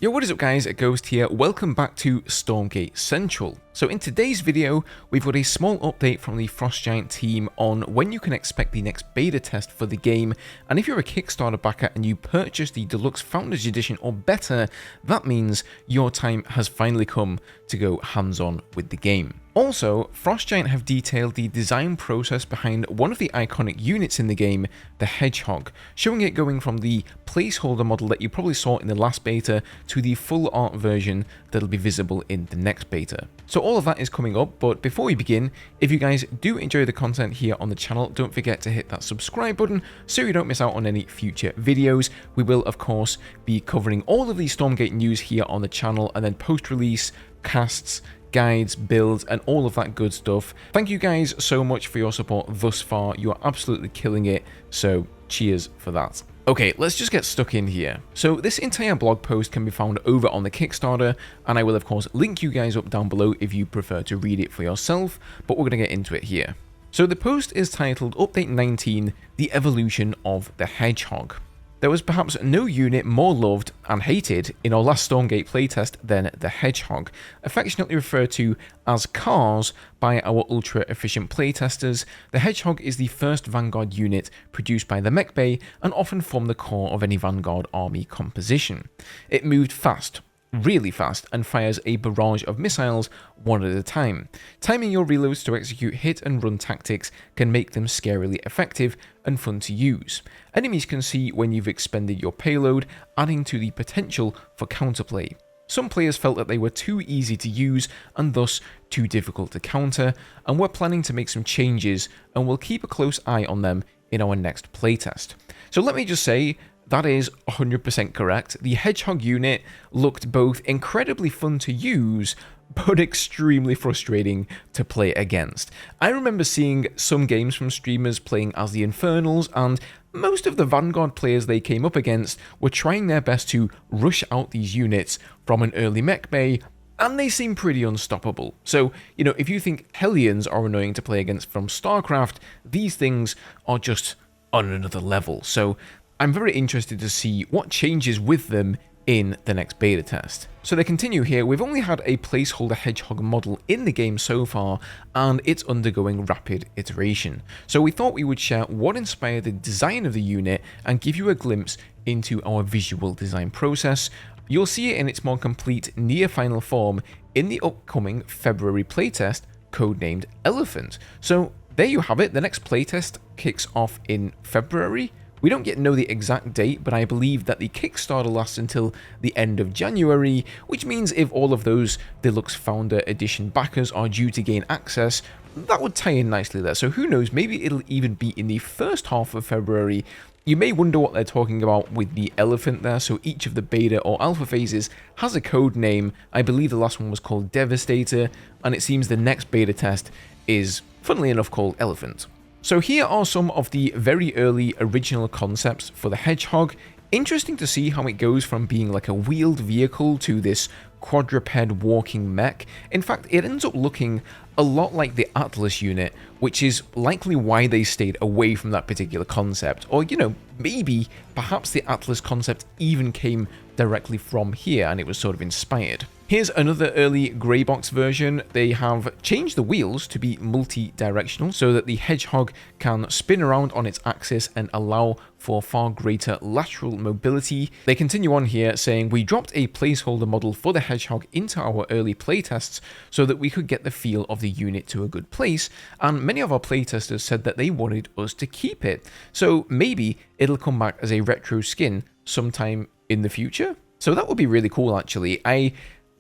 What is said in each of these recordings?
Yo, what is up guys, Ghost here, welcome back to Stormgate Central. So in today's video, we've got a small update from the Frost Giant team on when you can expect the next beta test for the game, and if you're a Kickstarter backer and you purchase the Deluxe Founders Edition or better, that means your time has finally come to go hands-on with the game. Also, Frost Giant have detailed the design process behind one of the iconic units in the game, the Hedgehog, showing it going from the placeholder model that you probably saw in the last beta to the full art version that'll be visible in the next beta. So all of that is coming up, but before we begin, if you guys do enjoy the content here on the channel, don't forget to hit that subscribe button so you don't miss out on any future videos. We will of course be covering all of the Stormgate news here on the channel, and then post-release, casts, guides, builds, and all of that good stuff. Thank you guys so much for your support thus far. You are absolutely killing it, so cheers for that. Okay, let's just get stuck in here. So this entire blog post can be found over on the Kickstarter, and I will of course link you guys up down below if you prefer to read it for yourself, but we're going to get into it here. So the post is titled Update 19, The Evolution of the Hedgehog. There was perhaps no unit more loved and hated in our last Stormgate playtest than the Hedgehog, affectionately referred to as Cars by our ultra-efficient playtesters. The Hedgehog is the first Vanguard unit produced by the Mech Bay and often formed the core of any Vanguard army composition. It moved fast, really fast, and fires a barrage of missiles one at a time. Timing your reloads to execute hit and run tactics can make them scarily effective and fun to use. Enemies can see when you've expended your payload, adding to the potential for counterplay. Some players felt that they were too easy to use and thus too difficult to counter, and we're planning to make some changes, and we'll keep a close eye on them in our next playtest. So let me just say, that is 100% correct. The Hedgehog unit looked both incredibly fun to use, but extremely frustrating to play against. I remember seeing some games from streamers playing as the Infernals, and most of the Vanguard players they came up against were trying their best to rush out these units from an early mech bay, and they seem pretty unstoppable. So, you know, if you think Hellions are annoying to play against from StarCraft, these things are just on another level. So I'm very interested to see what changes with them in the next beta test. So they continue here, we've only had a placeholder Hedgehog model in the game so far, and it's undergoing rapid iteration. So we thought we would share what inspired the design of the unit and give you a glimpse into our visual design process. You'll see it in its more complete near final form in the upcoming February playtest, codenamed Elephant. So there you have it, the next playtest kicks off in February. We don't yet know the exact date, but I believe that the Kickstarter lasts until the end of January, which means if all of those Deluxe Founder Edition backers are due to gain access, that would tie in nicely there. So who knows, maybe it'll even be in the first half of February. You may wonder what they're talking about with the elephant there, so each of the beta or alpha phases has a code name. I believe the last one was called Devastator, and it seems the next beta test is, funnily enough, called Elephant. So here are some of the very early original concepts for the Hedgehog. Interesting to see how it goes from being like a wheeled vehicle to this quadruped walking mech. In fact, it ends up looking a lot like the Atlas unit, which is likely why they stayed away from that particular concept. Or, you know, maybe, perhaps the Atlas concept even came directly from here and it was sort of inspired. Here's another early grey box version. They have changed the wheels to be multi-directional so that the Hedgehog can spin around on its axis and allow for far greater lateral mobility. They continue on here saying, we dropped a placeholder model for the Hedgehog into our early playtests so that we could get the feel of the unit to a good place, and many of our playtesters said that they wanted us to keep it. So maybe it'll come back as a retro skin sometime in the future. So that would be really cool actually. I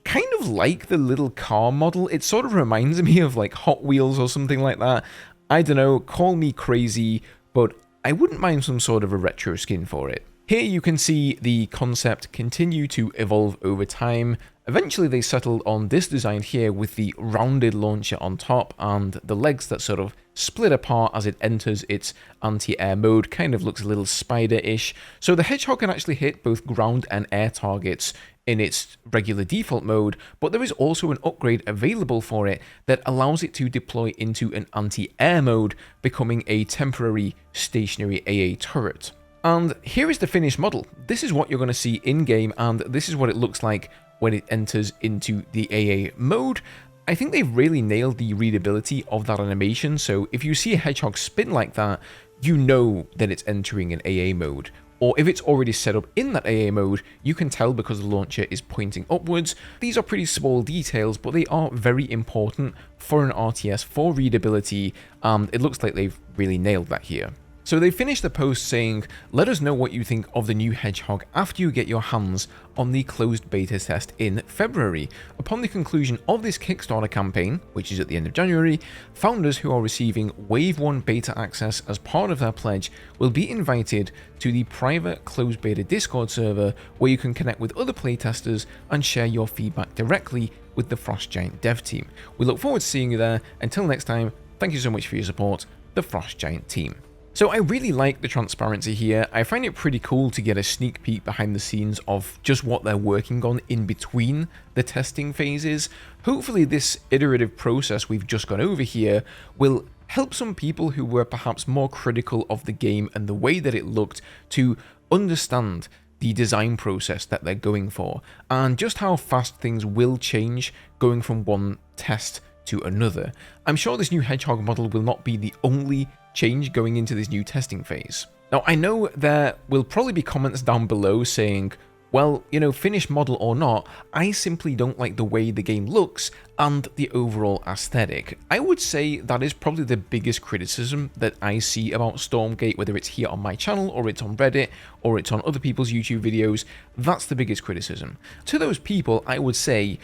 kind of like the little car model. It sort of reminds me of like Hot Wheels or something like that. I don't know, call me crazy, but I wouldn't mind some sort of a retro skin for it. Here you can see the concept continue to evolve over time. Eventually they settled on this design here with the rounded launcher on top and the legs that sort of split apart as it enters its anti-air mode. Kind of looks a little spider-ish. So the Hedgehog can actually hit both ground and air targets in its regular default mode, but there is also an upgrade available for it that allows it to deploy into an anti-air mode, becoming a temporary stationary AA turret. And here is the finished model. This is what you're going to see in-game, and this is what it looks like when it enters into the AA mode. I think they've really nailed the readability of that animation, so if you see a hedgehog spin like that, you know that it's entering an AA mode. Or if it's already set up in that AA mode, you can tell because the launcher is pointing upwards. These are pretty small details, but they are very important for an RTS for readability, and it looks like they've really nailed that here. So they finished the post saying, let us know what you think of the new Hedgehog after you get your hands on the closed beta test in February. Upon the conclusion of this Kickstarter campaign, which is at the end of January, founders who are receiving Wave 1 beta access as part of their pledge will be invited to the private closed beta Discord server where you can connect with other playtesters and share your feedback directly with the Frost Giant dev team. We look forward to seeing you there. Until next time, thank you so much for your support, the Frost Giant team. So I really like the transparency here. I find it pretty cool to get a sneak peek behind the scenes of just what they're working on in between the testing phases. Hopefully this iterative process we've just gone over here will help some people who were perhaps more critical of the game and the way that it looked to understand the design process that they're going for, and just how fast things will change going from one test to another. I'm sure this new Hedgehog model will not be the only change going into this new testing phase. Now, I know there will probably be comments down below saying, well, you know, finished model or not, I simply don't like the way the game looks and the overall aesthetic. I would say that is probably the biggest criticism that I see about Stormgate, whether it's here on my channel or it's on Reddit or it's on other people's YouTube videos. That's the biggest criticism. To those people, I would say,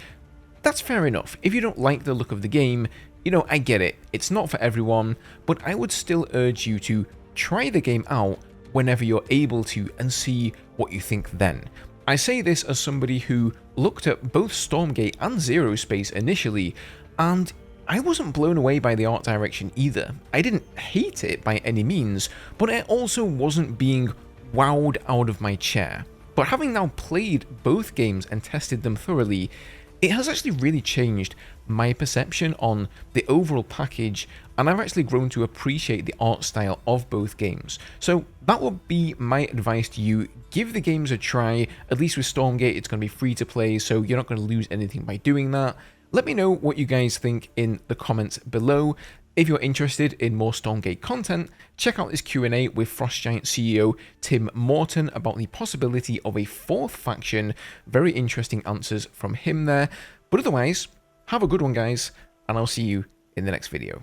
that's fair enough. If you don't like the look of the game, you know, I get it. It's not for everyone, but I would still urge you to try the game out whenever you're able to and see what you think then. I say this as somebody who looked at both Stormgate and Zero Space initially, and I wasn't blown away by the art direction either. I didn't hate it by any means, but I also wasn't being wowed out of my chair. But having now played both games and tested them thoroughly, it has actually really changed my perception on the overall package, and I've actually grown to appreciate the art style of both games. So that would be my advice to you. Give the games a try. At least with Stormgate, it's going to be free to play, so you're not going to lose anything by doing that. Let me know what you guys think in the comments below. If you're interested in more Stormgate content, check out this Q&A with Frost Giant CEO Tim Morton about the possibility of a fourth faction. Very interesting answers from him there. But otherwise, have a good one, guys, and I'll see you in the next video.